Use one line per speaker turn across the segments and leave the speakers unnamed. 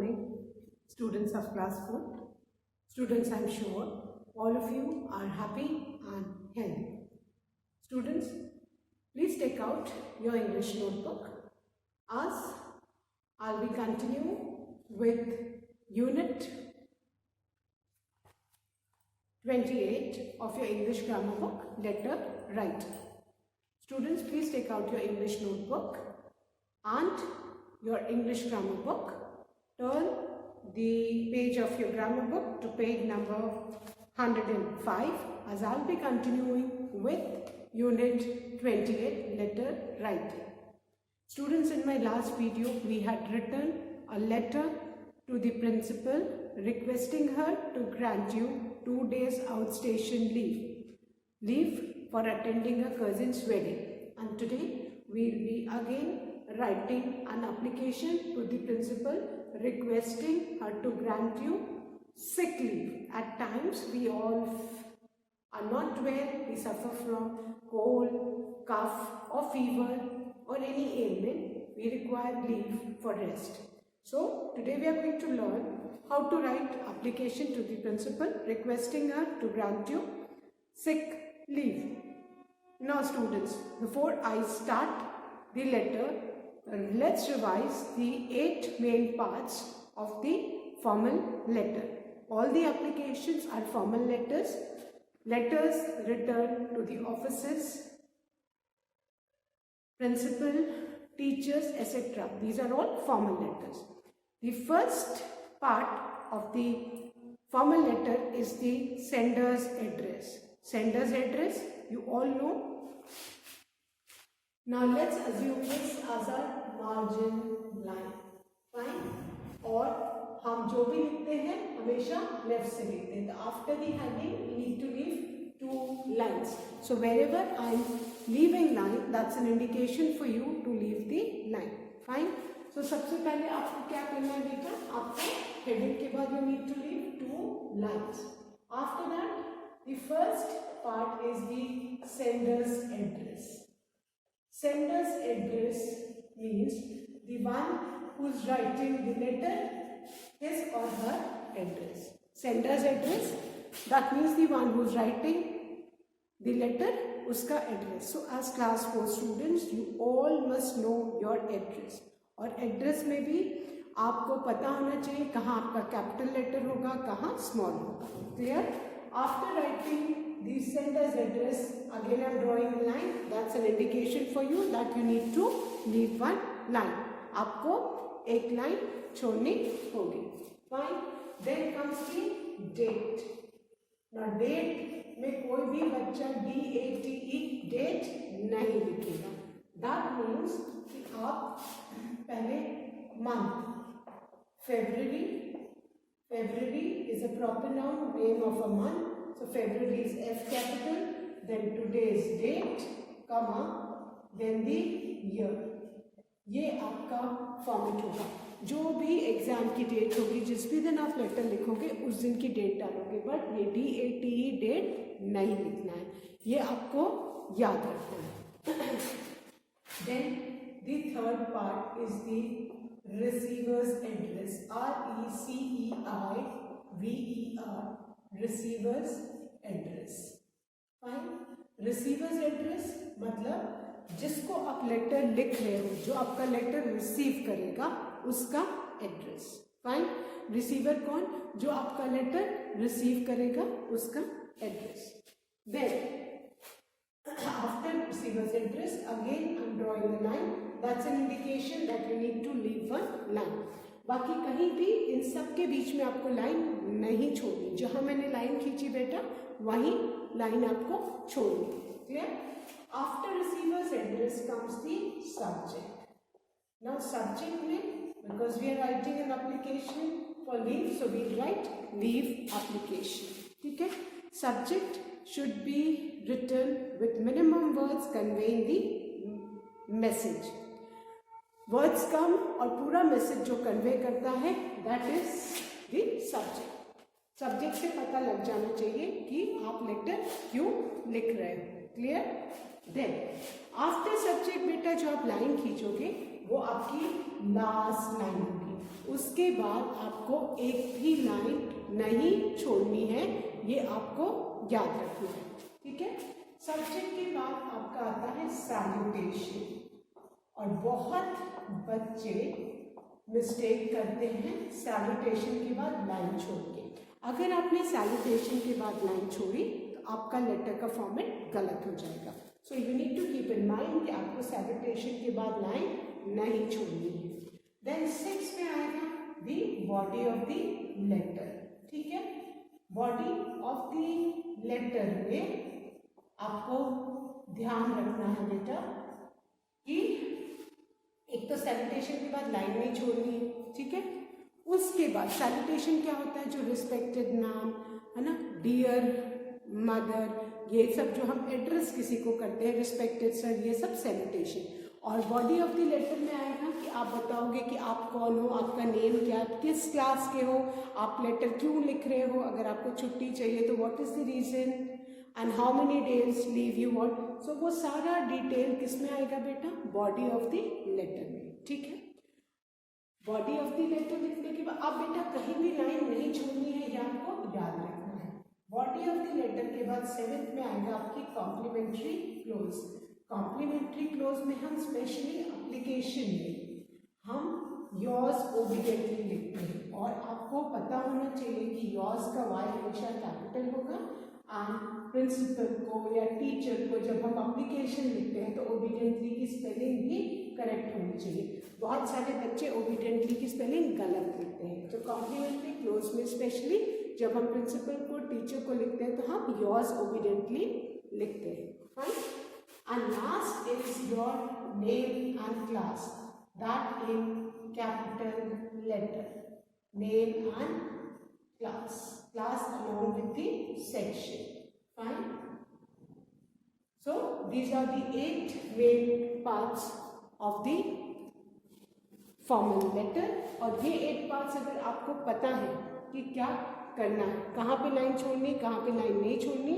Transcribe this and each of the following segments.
morning, students of class 4. Students, I am sure all of you are happy and healthy. Students, please take out your English notebook as I'll be continuing with Unit 28 of your English grammar book, Letter Write. Students, please take out your English notebook and your English grammar book. Turn the page of your grammar book to page number 105 as I'll be continuing with Unit 28, Letter Writing. Students, in my last video, we had written a letter to the principal requesting her to grant you 2 days outstation leave for attending a cousin's wedding. And today we'll be again writing an application to the principal requesting her to grant you sick leave. At times we all are not well, we suffer from cold, cough or fever or any ailment, we require leave for rest. So today we are going to learn how to write application to the principal requesting her to grant you sick leave. Now students, before I start the letter, let's revise the 8 main parts of the formal letter. All the applications are formal letters. Letters written to the offices, principal, teachers, etc. These are all formal letters. The first part of the formal letter is the sender's address. Sender's address, you all know. Now let's assume this as a margin line. Fine? और हम जो भी लिखते हैं हमेशा left से लिखते हैं. तो after the heading we need to leave 2 lines. So wherever I am leaving line, that's an indication for you to leave the line. Fine? So सबसे पहले आपको क्या करना है बेटा? आपको heading के बाद you need to leave 2 lines. After that, the first part is the sender's address. Sender's address means the one who's writing the letter, his or her address. Sender's address, that means the one who's writing the letter, uska address. So as class 4 students, you all must know your address. और address में भी आपको पता होना चाहिए कहाँ आपका capital letter होगा, कहाँ स्मॉल होगा. Clear? After writing the sender's address, again I am drawing a line. That's an indication for you that you need to leave 1 line. आपको एक लाइन छोड़नी होगी. Fine. Then comes the date. Now date में कोई भी बच्चा DATE date नहीं लिखेगा. That means कि आप पहले month, February is a proper noun, name of a month. So February is F capital, then today's date, comma, then the year. ये आपका फॉर्मेट होगा. जो भी एग्जाम की डेट होगी, जिस भी दिन आप लेटर लिखोगे उस दिन की डेट डालोगे, बट ये DATE डेट नहीं लिखना है, ये आपको याद रखना है. Then the third part is the receiver's address. RECEIVER, receiver's address. Fine. Receiver's address मतलब जिसको आप लेटर लिख रहे हो, जो आपका लेटर रिसीव करेगा उसका एड्रेस. फाइन. रिसीवर कौन? जो आपका लेटर रिसीव करेगा उसका address. Then after receiver's address, again I am drawing a line. That's an indication that you need to leave 1 line. बाकी कहीं भी इन सब के बीच में आपको लाइन नहीं छोड़नी. जहां मैंने लाइन खींची बेटा वहीं लाइन आपको छोड़नी. Clear? After receivers address comes the subject. Now subject में, because we are writing an application for leave, so we write leave application. ठीक है? Subject should be written with minimum words conveying the message. Words कम और पूरा message जो convey करता है that is the subject. Subject से पता लग जाना चाहिए कि आप लेटर क्यों लिख रहे हो. क्लियर? देन आफ्टर सब्जेक्ट बेटा जो आप लाइन खींचोगे वो आपकी लास्ट लाइन होगी. उसके बाद आपको एक भी लाइन नहीं छोड़नी है, ये आपको याद रखना है, ठीक है। सब्जेक्ट के बाद आपका आता है सैल्यूटेशन, और बहुत बच्चे मिस्टेक करते हैं सैल्यूटेशन के बाद लाइन छोड़ के। अगर आपने सैल्यूटेशन के बाद लाइन छोड़ी तो आपका लेटर का फॉर्मेट गलत हो जाएगा। So you need to keep in mind कि आपको सैल्यूटेशन के बाद लाइन नहीं छोड़नी है। देन 6 में आएगा the body of the letter, ठीक है। बॉडी ऑफ द लेटर में आपको ध्यान रखना है बेटा कि एक तो सैल्यूटेशन के बाद लाइन नहीं छोड़नी है, ठीक है। उसके बाद सैल्यूटेशन क्या होता है, जो रिस्पेक्टेड नाम है ना, डियर मदर, ये सब जो हम एड्रेस किसी को करते हैं, रिस्पेक्टेड सर, ये सब सैल्यूटेशन। और बॉडी ऑफ द लेटर में आएगा कि आप बताओगे कि आप कौन हो, आपका नेम क्या है, किस क्लास के हो, आप लेटर क्यों लिख रहे हो, अगर आपको छुट्टी चाहिए तो what is the reason, and how many days leave you want. So वो सारा डिटेल किस में आएगा बेटा, बॉडी ऑफ द लेटर में, ठीक है। बॉडी ऑफ द लेटर लिखने के बाद आप बेटा कहीं भी लाइन नहीं छोड़नी है, ये आपको याद रखना है। बॉडी ऑफ द लेटर के बाद 7th में आएगा आपकी कॉम्प्लीमेंट्री क्लोज। कॉम्प्लीमेंट्री क्लोज में हम स्पेशली एप्लीकेशन में हम योर्स ओबीडिएंटली लिखते हैं, और आपको पता होना चाहिए कि योर्स का वाई हमेशा कैपिटल होगा, एंड प्रिंसिपल को या टीचर को जब हम एप्लीकेशन लिखते हैं तो ओबीडिएंटली की स्पेलिंग भी करेक्ट होनी चाहिए। बहुत सारे बच्चे ओबीडिएंटली की स्पेलिंग गलत लिखते हैं, तो कॉम्प्लीमेंट्री क्लोज में स्पेशली जब हम प्रिंसिपल को टीचर को लिखते हैं तो हम योर्स ओबीडिएंटली लिखते हैं, fine. And last is your name and class, that in capital letter, name and class along with the section, fine. So these are the 8 main parts of the formal letter, और ये 8 parts अगर आपको पता है कि क्या करना है, कहाँ पे लाइन छोड़नी, कहाँ पे लाइन नहीं छोड़नी,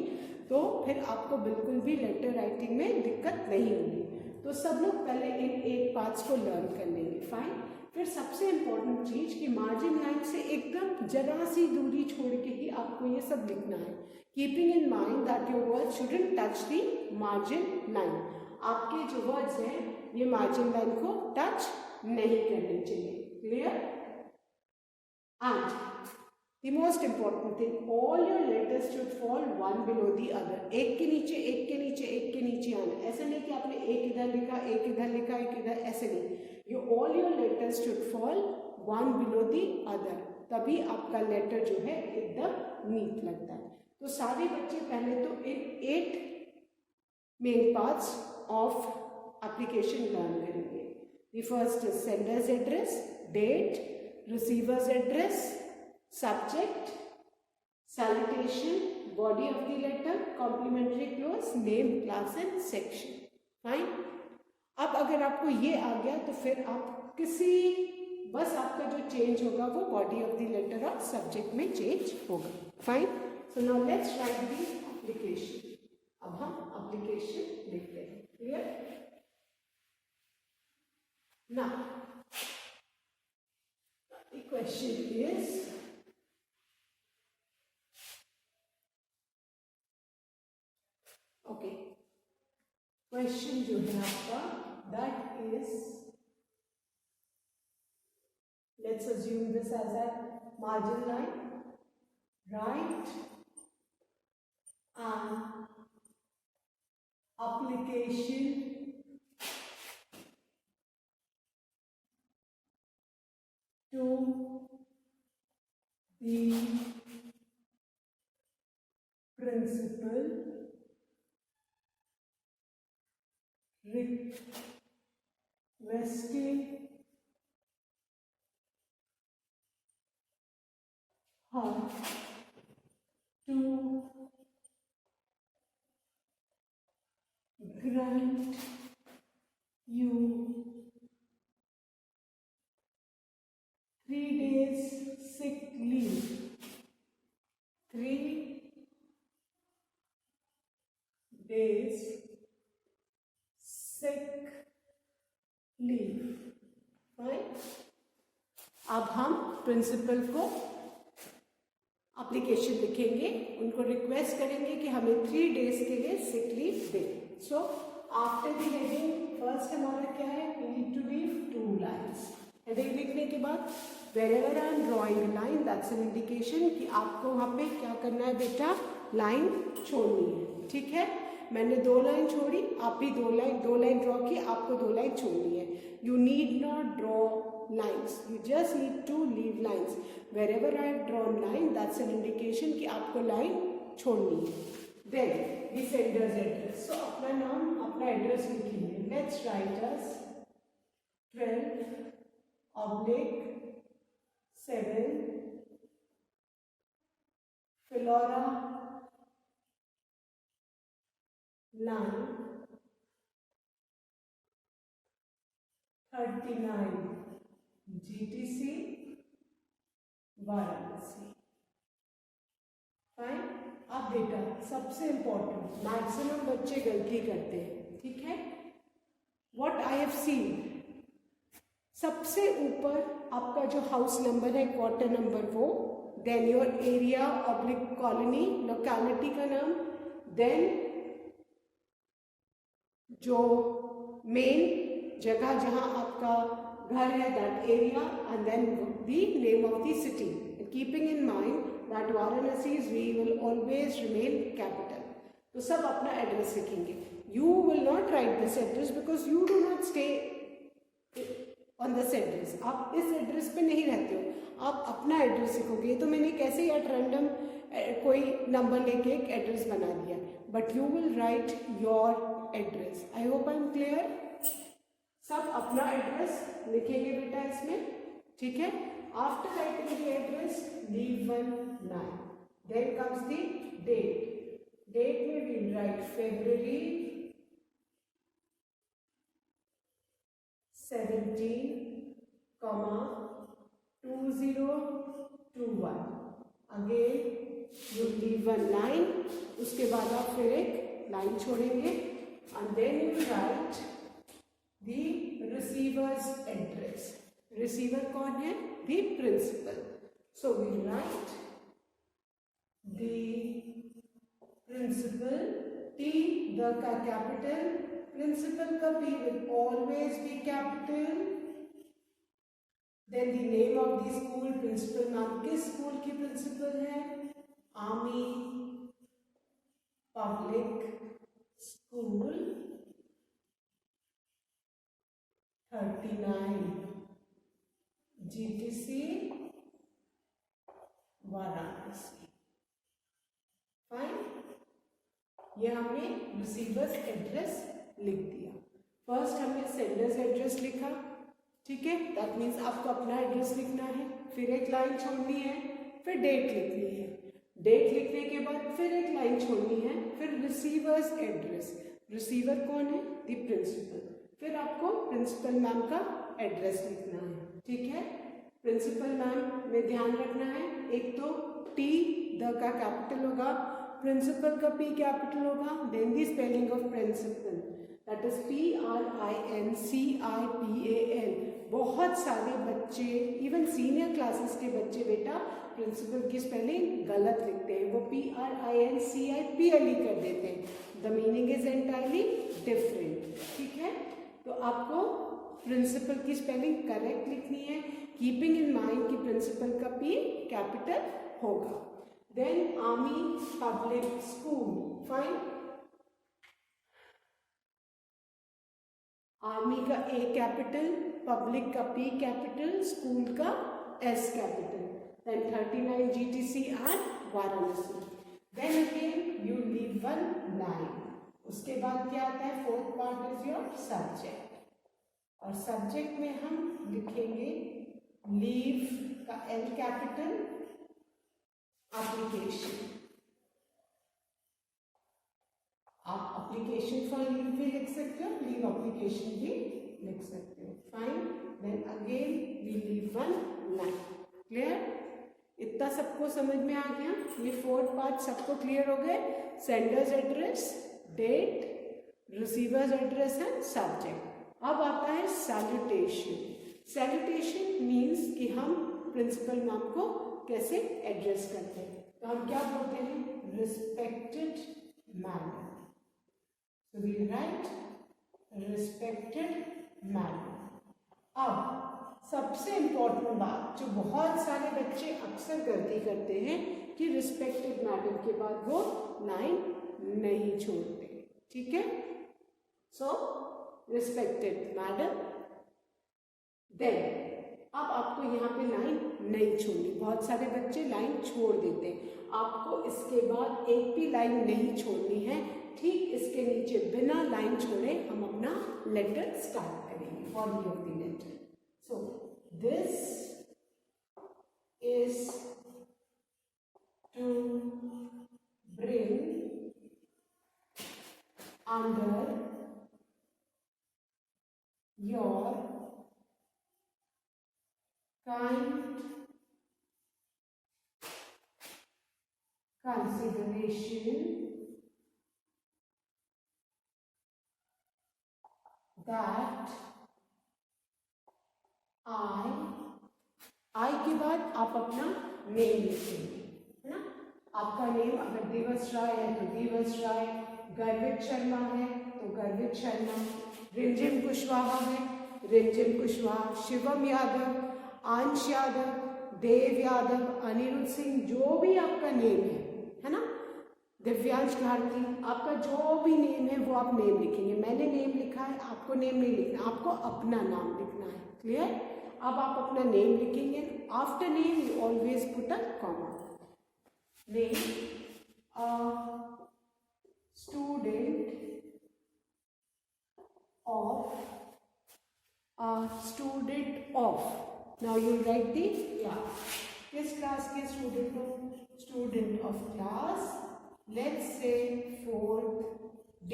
तो फिर आपको बिल्कुल भी लेटर राइटिंग में दिक्कत नहीं होगी। तो सब लोग पहले इन 8 पार्ट्स को लर्न कर लेंगे, फाइन। फिर सबसे इम्पोर्टेंट चीज कि मार्जिन लाइन से एकदम जरा सी दूरी छोड़ के ही आपको ये सब लिखना है, keeping in mind that your word shouldn't touch the margin line. आपके जो वर्ड्स हैं ये मार्जिन लाइन को टच नहीं करने चाहिए, clear. And the most important thing, all your letters should fall one below the other, एक के नीचे एक के नीचे एक के नीचे आना। ऐसा नहीं कि आपने एक इधर लिखा, एक इधर लिखा, एक इधर, ऐसे नहीं। You all your letters should fall one below the other, तभी आपका लेटर जो है एकदम नीट लगता है। तो सारे बच्चे पहले तो इन 8 main parts of application learn करेंगे। The first is sender's address, date, receiver's address, subject, salutation, body of the letter, complimentary clause, name, class and section, fine। अब अगर आपको ये आ गया तो फिर आप बस आपका जो चेंज होगा वो बॉडी ऑफ द लेटर और सब्जेक्ट में चेंज होगा, fine. So now let's write the application. अब हम एप्लीकेशन लिखते हैं, clear. Now the question is, okay, question जो है आपका that is, let's assume this as a margin line, write an application to the principal requesting her to grant you 3 days sick leave, 3 days sick leave, right? अब हम principal को application लिखेंगे, उनको request करेंगे कि हमें 3 days के लिए सिक लीव दें. So after the heading first हमारा क्या है, we need to leave 2 lines. Heading लिखने के बाद wherever I am drawing a line that's an indication कि आपको वहाँ पे क्या करना है बेटा, लाइन छोड़नी है. ठीक है, मैंने 2 लाइन छोड़ी, आप भी 2 लाइन ड्रॉ की, आपको 2 लाइन छोड़नी है. You need not draw lines, you just need to leave lines. Wherever I have drawn line, that's an indication कि आपको line छोड़नी है. Then the sender's address. So अपना नाम, अपना एड्रेस लिखेंगे. Let's write as 12/7 Flora line 39 GTC Varanasi. Fine. अब बेटा सबसे इंपॉर्टेंट, मैक्सिमम बच्चे गलती करते हैं. ठीक है, व्हाट आई हैव सीन, सबसे ऊपर आपका जो हाउस नंबर है, क्वार्टर नंबर, वो, then your area oblique colony, locality का नाम, देन जो मेन जगह जहां आपका घर है, that area, and then the name of the city, keeping in mind that Varanasi we will always remain capital. तो सब अपना एड्रेस लिखेंगे. You will not write this address because you do not stay on this address. आप इस address पे नहीं रहते हो, आप अपना एड्रेस लिखोगे. तो मैंने कैसे ही एट रैंडम कोई नंबर लेके एक एड्रेस बना दिया, but you will write your address. I hope I am clear. सब अपना एड्रेस लिखेंगे बेटा इसमें. ठीक है, after writing the address leave 1 line. Then comes the date. Date में we write February 17, 2021. Again you leave 1 line. उसके बाद आप फिर एक लाइन छोड़ेंगे and then you write the receivers address. Receiver कौन है, the principal. So we write the principal, T the का कैपिटल, प्रिंसिपल का P will always be capital. Then the name of the school, principal नाम किस school की principal है, army public school 39 GTC Varanasi. Fine. ये हमने रिसीवर्स एड्रेस लिख दिया. फर्स्ट हमने सेंडर्स एड्रेस लिखा. ठीक है, दैट मीन्स आपको अपना एड्रेस लिखना है, फिर एक लाइन छोड़नी है, फिर डेट लिखनी है. डेट लिखने के बाद फिर एक लाइन छोड़नी है, फिर रिसीवर्स एड्रेस. रिसीवर कौन है, द प्रिंसिपल. फिर आपको प्रिंसिपल मैम का एड्रेस लिखना है. ठीक है, प्रिंसिपल मैम में ध्यान रखना है, एक तो टी द का कैपिटल होगा, प्रिंसिपल का पी कैपिटल होगा, then the spelling of principal that is PRINCIPAL. बहुत सारे बच्चे, इवन सीनियर क्लासेस के बच्चे बेटा प्रिंसिपल की स्पेलिंग गलत लिखते हैं, वो PRINCIPAL ही कर देते हैं. The meaning is entirely different. ठीक है, तो आपको प्रिंसिपल की स्पेलिंग करेक्ट लिखनी है, कीपिंग इन माइंड कि प्रिंसिपल का पी कैपिटल होगा. Then Army public School. Fine. Army का ए कैपिटल, पब्लिक का पी कैपिटल, स्कूल का S capital. Then 39 GTC at Varanasi. Then again you leave 1 line. उसके बाद क्या आता है, fourth part is your subject. और सब्जेक्ट में हम लिखेंगे लीव का एल कैपिटल, एप्लीकेशन. आप एप्लीकेशन फॉर लीव भी लिख सकते हो, लीव एप्लीकेशन भी लिख सकते हो. Fine. Then again we leave 1 line. Clear. इतना सबको समझ में आ गया. ये 4 पार्ट सबको क्लियर हो गए. Sender's address, date, receiver's address and subject. अब आता है सैल्यूटेशन. सैल्यूटेशन मीन्स कि हम प्रिंसिपल मैम को कैसे एड्रेस करते हैं, तो हम क्या बोलते हैं, respected madam. So we write respected madam. अब सबसे इम्पोर्टेंट बात जो बहुत सारे बच्चे अक्सर गलती करते हैं कि रिस्पेक्टेड मैडम के बाद वो लाइन नहीं छोड़ते, ठीक है। सो रिस्पेक्टेड मैडम, देन अब आपको यहाँ पे लाइन नहीं छोड़नी। बहुत सारे बच्चे लाइन छोड़ देते हैं, आपको इसके बाद एक भी लाइन नहीं छोड़नी है। ठीक इसके नीचे बिना लाइन छोड़े हम अपना लेटर स्टार्ट करेंगे, body of the letter. So this is to bring under your kind consideration that I के बाद आप अपना नेम लिखेंगे, है ना। आपका नेम अगर दिवस राय है तो दिवस राय, गर्वित शर्मा है तो गर्वित शर्मा, रिमझिम कुशवाहा है रिमझिम कुशवाहा, शिवम यादव, अंश यादव, देव यादव, अनिरुद्ध सिंह, जो भी आपका नेम है ना, दिव्यांश भारती, आपका जो भी नेम है वो आप नेम लिखेंगे। मैंने नेम लिखा है, आपको नेम नहीं लिखना, आपको अपना नाम लिखना है, क्लियर। अब आप अपना नेम लिखेंगे, after name you always put a comma. Name student of now you write the class, किस क्लास के स्टूडेंट हो, student of class let's say 4th D,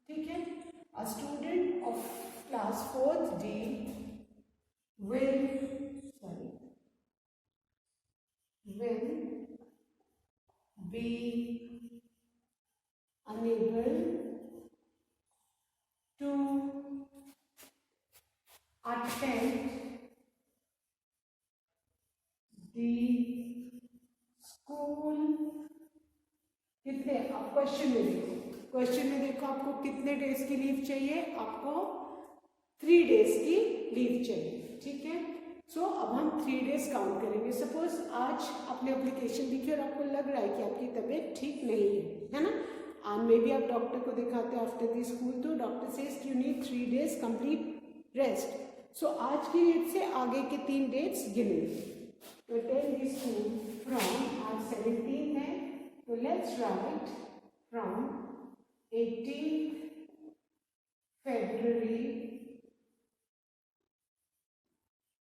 ठीक है। A student of class 4th D will be unable to attend the school। कितने, आप question में देखो, question में देखो आपको कितने डेज की लीव चाहिए, आपको 3 डेज की लीव चाहिए, ठीक है। सो अब हम 3 डेज काउंट करेंगे। सपोज आज आपने एप्लीकेशन लिखी और आपको लग रहा है कि आपकी तबीयत ठीक नहीं है ना, एंड मे बी आप डॉक्टर को दिखाते हो आफ्टर द स्कूल, तो doctor says you need 3 days complete rest. So आज की डेट से आगे के 3 डेट्स गिनेंगे। तो अटेंड द स्कूल फ्रॉम, आज 17 है तो let's write from 18 February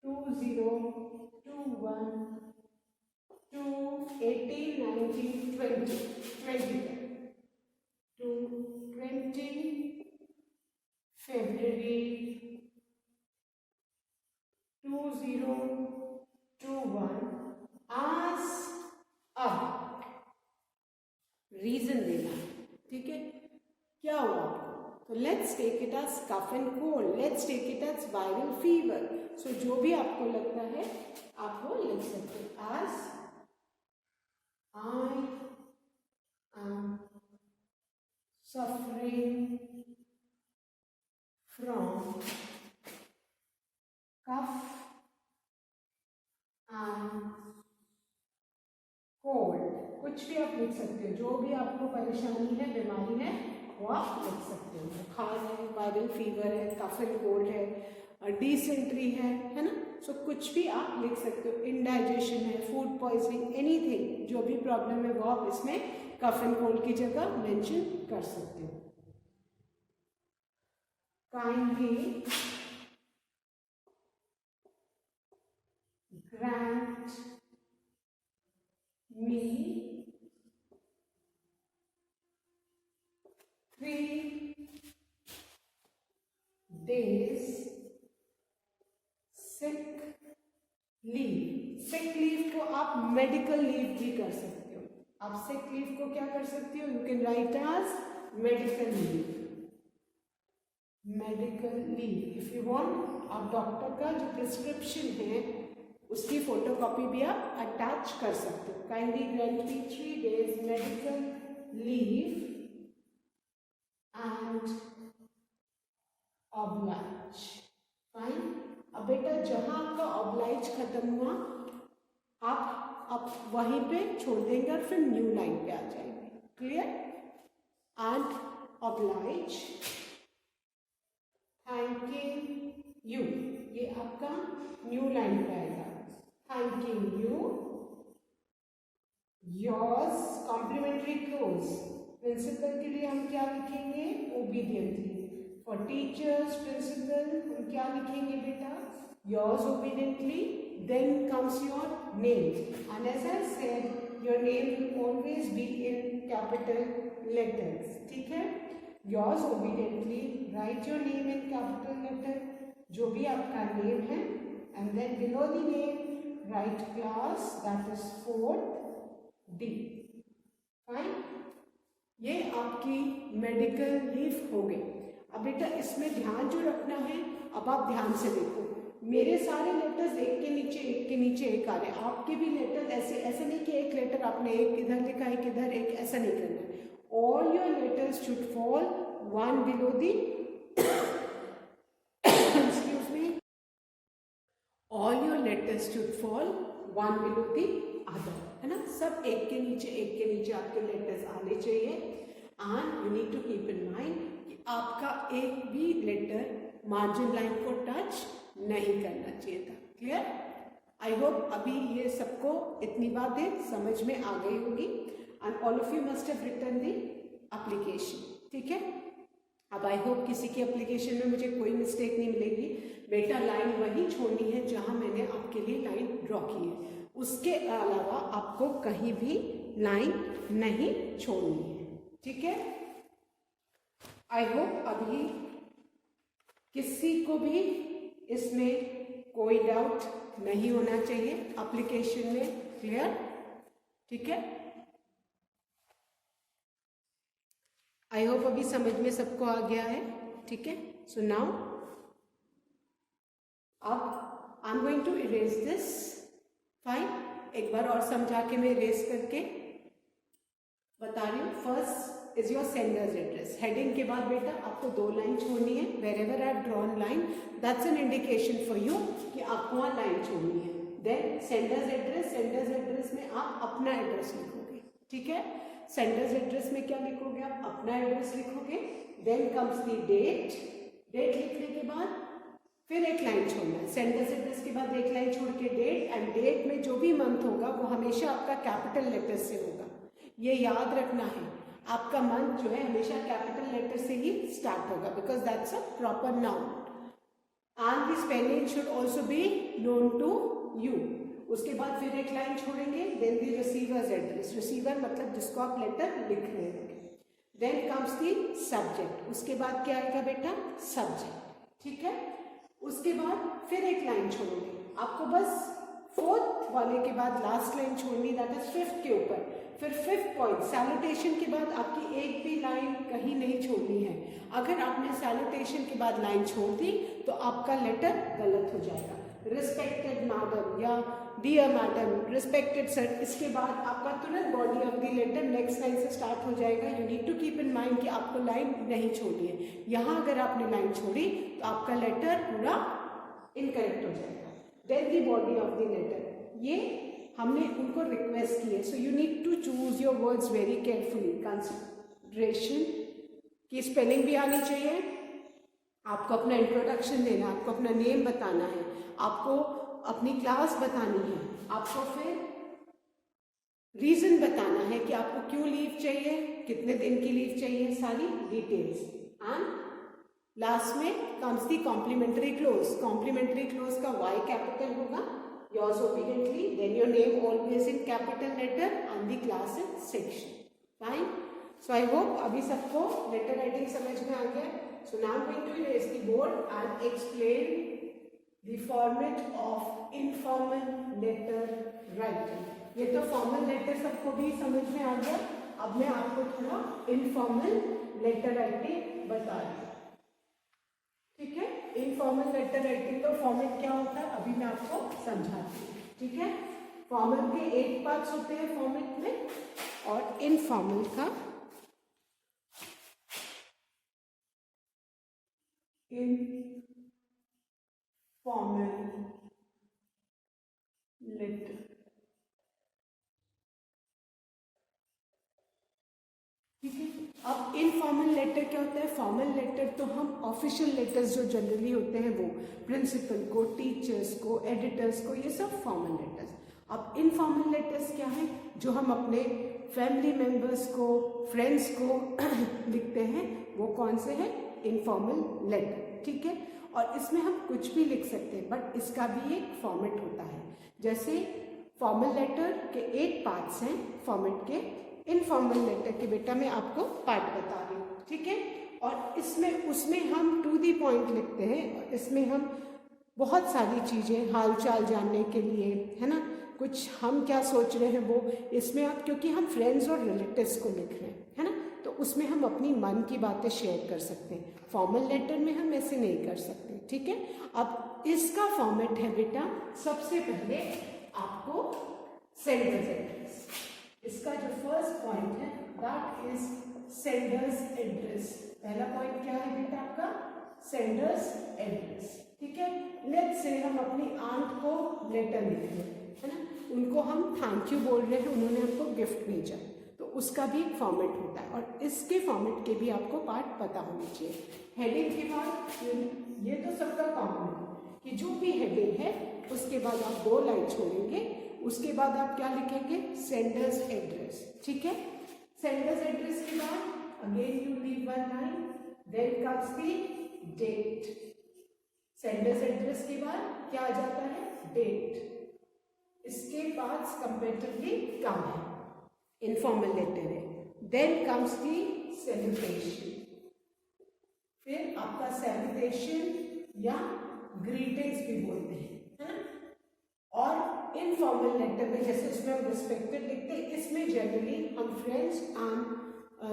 2021 to 18, 19, 20 to 20 February 2021 आज अब रीजन देना, ठीक है, क्या हुआ आपको। तो let's take it as cough and cold, let's take it as viral fever. So जो भी आपको लगता है आप वो लिख सकते हैं। As I am suffering from cough and cold, कुछ भी आप लिख सकते हो, जो भी आपको परेशानी है, बीमारी है, वो आप लिख सकते हो। बुखार है, वायरल फीवर है, कफ एंड कोल्ड है, डिसेंट्री है ना। सो कुछ भी आप लिख सकते हो, इंडाइजेशन है, फूड पॉइजनिंग, एनीथिंग, जो भी प्रॉब्लम है वो आप इसमें कफ एंड कोल्ड की जगह मेंशन कर सकते हो। Kindly grant me 3 days sick leave. Sick leave को आप मेडिकल लीव भी कर सकते हो। आप सिक लीव को क्या कर सकते हो, you can write as medical leave. Medical leave. If you want, आप डॉक्टर का जो प्रिस्क्रिप्शन है उसकी फोटोकॉपी भी आप अटैच कर सकते हो। Kindly grant me 3 days medical leave and oblige. Fine. अब बेटा जहां आपका ऑब्लाइज खत्म हुआ आप वहीं पे छोड़ देंगे और फिर न्यू लाइन पे आ जाएंगे। Clear? And oblige, thanking you, ये आपका न्यू लाइन पे आएगा। Thanking you, yours, complimentary close. Principal के लिए हम क्या लिखेंगे? ओबीडियंटली। फॉर टीचर्स, प्रिंसिपल, हम क्या लिखेंगे बेटा? Yours obediently, then comes your name, and as I said your name will always be in capital letters. ठीक है? Yours obediently, write your name in capital letter, जो भी आपका नेम है, and then below the name write class, that is 4th D। Fine. ये आपकी medical leave हो गई। अब बेटा इसमें ध्यान जो रखना है, अब आप ध्यान से देखो, मेरे सारे लेटर्स एक के नीचे एक आ रहे हैं। आपके भी लेटर ऐसे नहीं कि एक लेटर आपने एक इधर लिखा एक इधर एक, ऐसा नहीं करना है। All your letters should fall one below the excuse me, all your letters should fall one below the other, है ना? सब एक के नीचे आपके लेटर्स आने चाहिए। And you need to keep in mind कि आपका एक भी लेटर मार्जिन लाइन को टच नहीं करना चाहिए था। क्लियर? आई होप अभी ये सबको इतनी बातें समझ में आ गई होगी। And all of you must have written the application. ठीक है? अब आई होप किसी की एप्लीकेशन में मुझे कोई मिस्टेक नहीं मिलेगी। बेटा लाइन वही छोड़नी है जहां मैंने आपके लिए लाइन ड्रॉ की है, उसके अलावा आपको कहीं भी लाइन नहीं छोड़नी है। ठीक है? आई होप अभी किसी को भी इसमें कोई डाउट नहीं होना चाहिए एप्लीकेशन में। क्लियर? ठीक है? आई होप अभी समझ में सबको आ गया है। ठीक है? सो नाउ अब I am going to erase this. Fine. एक बार और समझा के मैं इरेज करके बता रही हूँ। First is your sender's address. Heading के बाद बेटा आपको 2 लाइन छोड़नी है। Wherever I have drawn line, that's an indication for you कि आपको वहाँ लाइन छोड़नी है। Then sender's address, sender's address में आप अपना एड्रेस लिखोगे। ठीक है? सेंडर्स एड्रेस में क्या लिखोगे? आप अपना एड्रेस लिखोगे। Then comes the date, date लिखने के बाद फिर एक लाइन छोड़ना है। सेंडर्स एड्रेस के बाद एक लाइन छोड़ के डेट, एंड डेट में जो भी मंथ होगा वो हमेशा आपका कैपिटल लेटर से होगा। ये याद रखना है, आपका मंथ जो है हमेशा कैपिटल लेटर से ही स्टार्ट होगा, because that's a proper noun. And the spelling should also be known to you. उसके बाद फिर एक लाइन छोड़ेंगे। Then the receiver's address, receiver मतलब जिसको आप लेटर लिख रहे होंगे। देन कम्स द सब्जेक्ट, उसके बाद क्या आएगा बेटा? सब्जेक्ट। ठीक है? उसके बाद फिर एक लाइन छोड़ोगे। आपको बस 4th वाले के बाद लास्ट लाइन छोड़नी, दैट इज 5th के ऊपर। फिर 5th पॉइंट सैल्यूटेशन के बाद आपकी एक भी लाइन कहीं नहीं छोड़नी है। अगर आपने सैल्यूटेशन के बाद लाइन छोड़ दी तो आपका लेटर गलत हो जाएगा। रिस्पेक्टेड मैडम या डियर मैडम, रिस्पेक्टेड सर, इसके बाद आपका तुरंत body of the letter next line से स्टार्ट हो जाएगा। You need to keep in mind कि आपको लाइन नहीं छोड़नी है। यहाँ अगर आपने लाइन छोड़ी तो आपका लेटर पूरा इनकरेक्ट हो जाएगा। Then the body of the letter, ये हमने उनको रिक्वेस्ट की है। So you need to choose your words very carefully. Consideration की स्पेलिंग भी आनी चाहिए। आपको अपना इंट्रोडक्शन देना, आपको अपना नेम बताना है, आपको अपनी क्लास बतानी है, आपको फिर रीजन बताना है कि आपको क्यों लीव चाहिए, कितने दिन की लीव चाहिए, सारी डिटेल्स। एंड लास्ट में comes the complimentary close. Complimentary close का वाई कैपिटल होगा, yours obediently, then your name always in capital letter and the class in section. Fine? So I hope अभी सबको letter writing समझ में आ गया। So now I'm going to erase the board and explain the format of informal letter writing. ये तो formal letter सबको भी समझ में आ गया। अब मैं आपको थोड़ा informal letter writing बता रही हूँ। इनफॉर्मल लेटर राइटिंग का फॉर्मेट क्या होता है अभी मैं आपको समझाती हूँ, ठीक है। फॉर्मल के 8 पार्ट्स होते हैं फॉर्मेट में, और इनफॉर्मल का इनफॉर्मल लेटर, ठीक है। अब इनफॉर्मल लेटर क्या होता है? फॉर्मल लेटर तो हम ऑफिशियल लेटर्स जो जनरली होते हैं वो प्रिंसिपल को, टीचर्स को, एडिटर्स को, ये सब फॉर्मल लेटर्स। अब इनफॉर्मल लेटर्स क्या है? जो हम अपने फैमिली मेंबर्स को, फ्रेंड्स को लिखते हैं, वो कौन से हैं? इनफॉर्मल लेटर, ठीक है। और इसमें हम कुछ भी लिख सकते हैं, बट इसका भी एक फॉर्मेट होता है। जैसे फॉर्मल लेटर के 8 पार्ट्स हैं फॉर्मेट के, इनफॉर्मल लेटर के बेटा मैं आपको पार्ट बता रही हूँ, ठीक है। और इसमें उसमें हम टू दी पॉइंट लिखते हैं, और इसमें हम बहुत सारी चीज़ें हाल चाल जानने के लिए, है ना, कुछ हम क्या सोच रहे हैं वो इसमें आप, क्योंकि हम फ्रेंड्स और रिलेटिव्स को लिख रहे हैं, है ना, तो उसमें हम अपनी मन की बातें शेयर कर सकते हैं। फॉर्मल लेटर में हम ऐसे नहीं कर सकते, ठीक है। अब इसका फॉर्मेट है बेटा, सबसे पहले आपको सेंडर्स एड्रेस, इसका जो फर्स्ट पॉइंट है दैट इज सेंडर्स एड्रेस। पहला पॉइंट क्या है बेटा आपका? सेंडर्स एड्रेस, ठीक है। लेट्स से हम अपनी आंट को लेटर लिख रहे हैं, है ना, उनको हम थैंक यू बोल रहे हैं, उन्होंने हमको गिफ्ट भेजा, तो उसका भी एक फॉर्मेट होता है, और इसके फॉर्मेट के भी आपको पार्ट पता होने चाहिए। हेडिंग के बाद ये तो सबका कॉमन है कि जो भी हेडिंग है उसके बाद आप 2 लाइन छोड़ेंगे, उसके बाद आप क्या लिखेंगे? सेंडर्स एड्रेस, ठीक है। सेंडर्स एड्रेस के बाद again you leave 1 line, then comes the date. Sender's address के बाद क्या आ जाता है? डेट। इसके पास कंपेरेटिवली कम है, इनफॉर्मल लेटर है। देन कम्स द सैल्यूटेशन, फिर आपका सैल्यूटेशन या ग्रीटिंग्स भी बोलते हैं, है ना। और इनफॉर्मल लेटर में जैसे उसमें हम रिस्पेक्टेड लिखते हैं, इसमें जनरली हम फ्रेंड्स एंड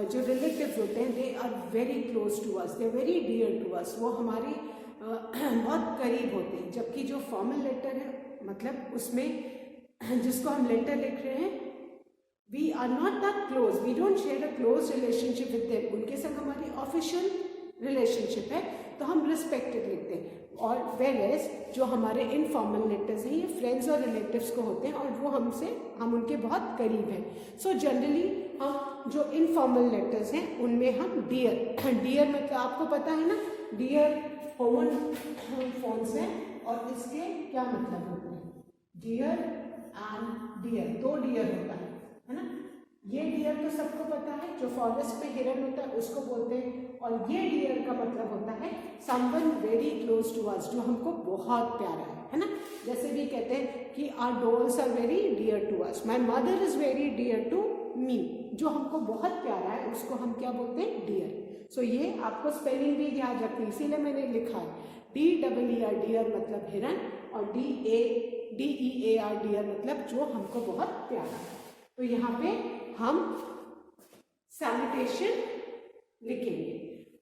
जो रिलेटिव्स होते हैं they are very close to us, they are very dear to us, वो हमारी बहुत करीब होते हैं। जबकि जो फॉर्मल लेटर है, मतलब उसमें जिसको हम लेटर लिख रहे हैं, we are not that close, we don't share a close relationship with them, उनके साथ हमारी ऑफिशियल रिलेशनशिप है, तो हम रिस्पेक्टेड लिखते हैं। और वेरेस जो हमारे इनफॉर्मल लेटर्स हैं ये फ्रेंड्स और रिलेटिव्स को होते हैं, और वो हम उनके बहुत करीब हैं। सो जनरली हम जो इनफॉर्मल लेटर्स हैं उनमें हम डियर, डियर मतलब आपको पता है ना, डियर होमोफोन्स हैं, और इसके क्या मतलब होते हैं? डियर एंड डियर, 2 डियर होता है ना। ये डियर तो सबको पता है, जो फॉरेस्ट में हिरन होता है उसको बोलते हैं, और ये डियर का मतलब होता है someone very close to us, जो हमको बहुत प्यारा है ना। जैसे भी कहते हैं कि our dolls are very dear to us, my mother is very dear to me, जो हमको बहुत प्यारा है उसको हम क्या बोलते हैं? डियर। सो ये आपको स्पेलिंग भी याद रखनी, इसीलिए मैंने लिखा है DEER, डियर मतलब हिरन, और DEAR डियर मतलब जो हमको बहुत प्यारा है। तो यहाँ पे हम सैल्यूटेशन लिखेंगे,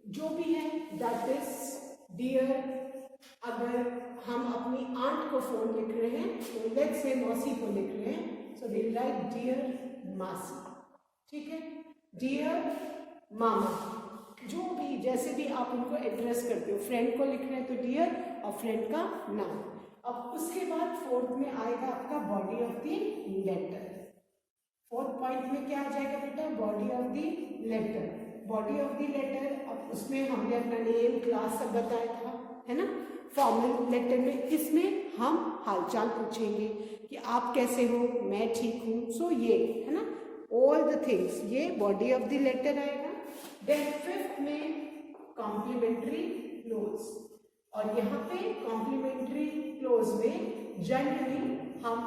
जो भी है दैट इज डियर। अगर हम अपनी आंट को फोन लिख रहे हैं तो लेट्स से मौसी को लिख रहे हैं, सो वी राइट डियर मासी, ठीक है, डियर मामा, जो भी जैसे भी आप उनको एड्रेस करते हो। फ्रेंड को लिख रहे हैं तो डियर, और फ्रेंड का नाम। अब उसके बाद 4th में आएगा आपका body of the letter. 4th point में क्या आ जाएगा बेटा? Body of the letter. Body of the letter, अब उसमें हमने अपना नेम, क्लास सब बताया था, है ना। फॉर्मल लेटर में इसमें हम हालचाल पूछेंगे कि आप कैसे हो, मैं ठीक हूँ, सो ये है ना, ऑल द थिंग्स, ये बॉडी ऑफ द लेटर आएगा। देन 5th में कॉम्प्लीमेंट्री क्लोज, और यहाँ पे कॉम्प्लीमेंट्री क्लोज में जनरली हम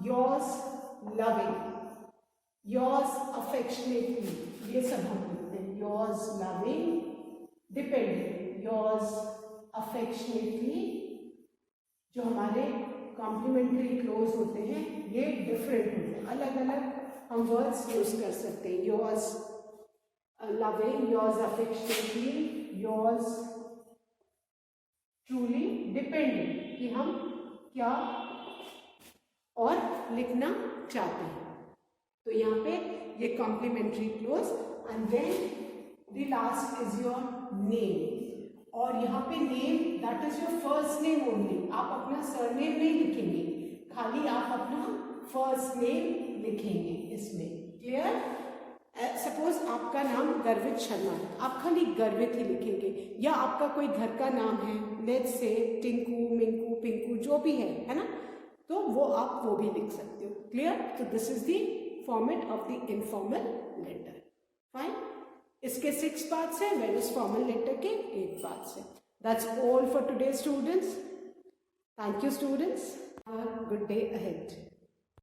योर्स लविंग, योर्स अफेक्शनेटली, ये सब हम बोलते हैं। Yours loving, dependent, yours affectionately, जो हमारे कॉम्प्लीमेंट्री क्लोज होते हैं ये डिफरेंट होते हैं, अलग अलग हम वर्ड्स यूज कर सकते हैं। Yours loving, yours affectionately, yours truly dependent कि हम क्या और लिखना चाहते हैं। तो यहाँ पे ये complimentary close and then the last is your name. और यहाँ पे name that is your first name only. आप अपना सरनेम नहीं लिखेंगे, खाली आप अपना फर्स्ट नेम लिखेंगे इसमें। क्लियर? सपोज आपका नाम गर्वित शर्मा है, आप खाली गर्वित ही लिखेंगे। या आपका कोई घर का नाम है, लेट्स से टिंकू, मिंकू, पिंकू, जो भी है ना, तो वो आप वो भी लिख सकते हो। क्लियर? तो this is the format of the informal letter. Fine. इसके 6 पार्ट्स हैं, वेरियस फॉर्मल लेटर के 8 पार्ट्स हैं। That's all for today students. Thank you students. Have a good day ahead.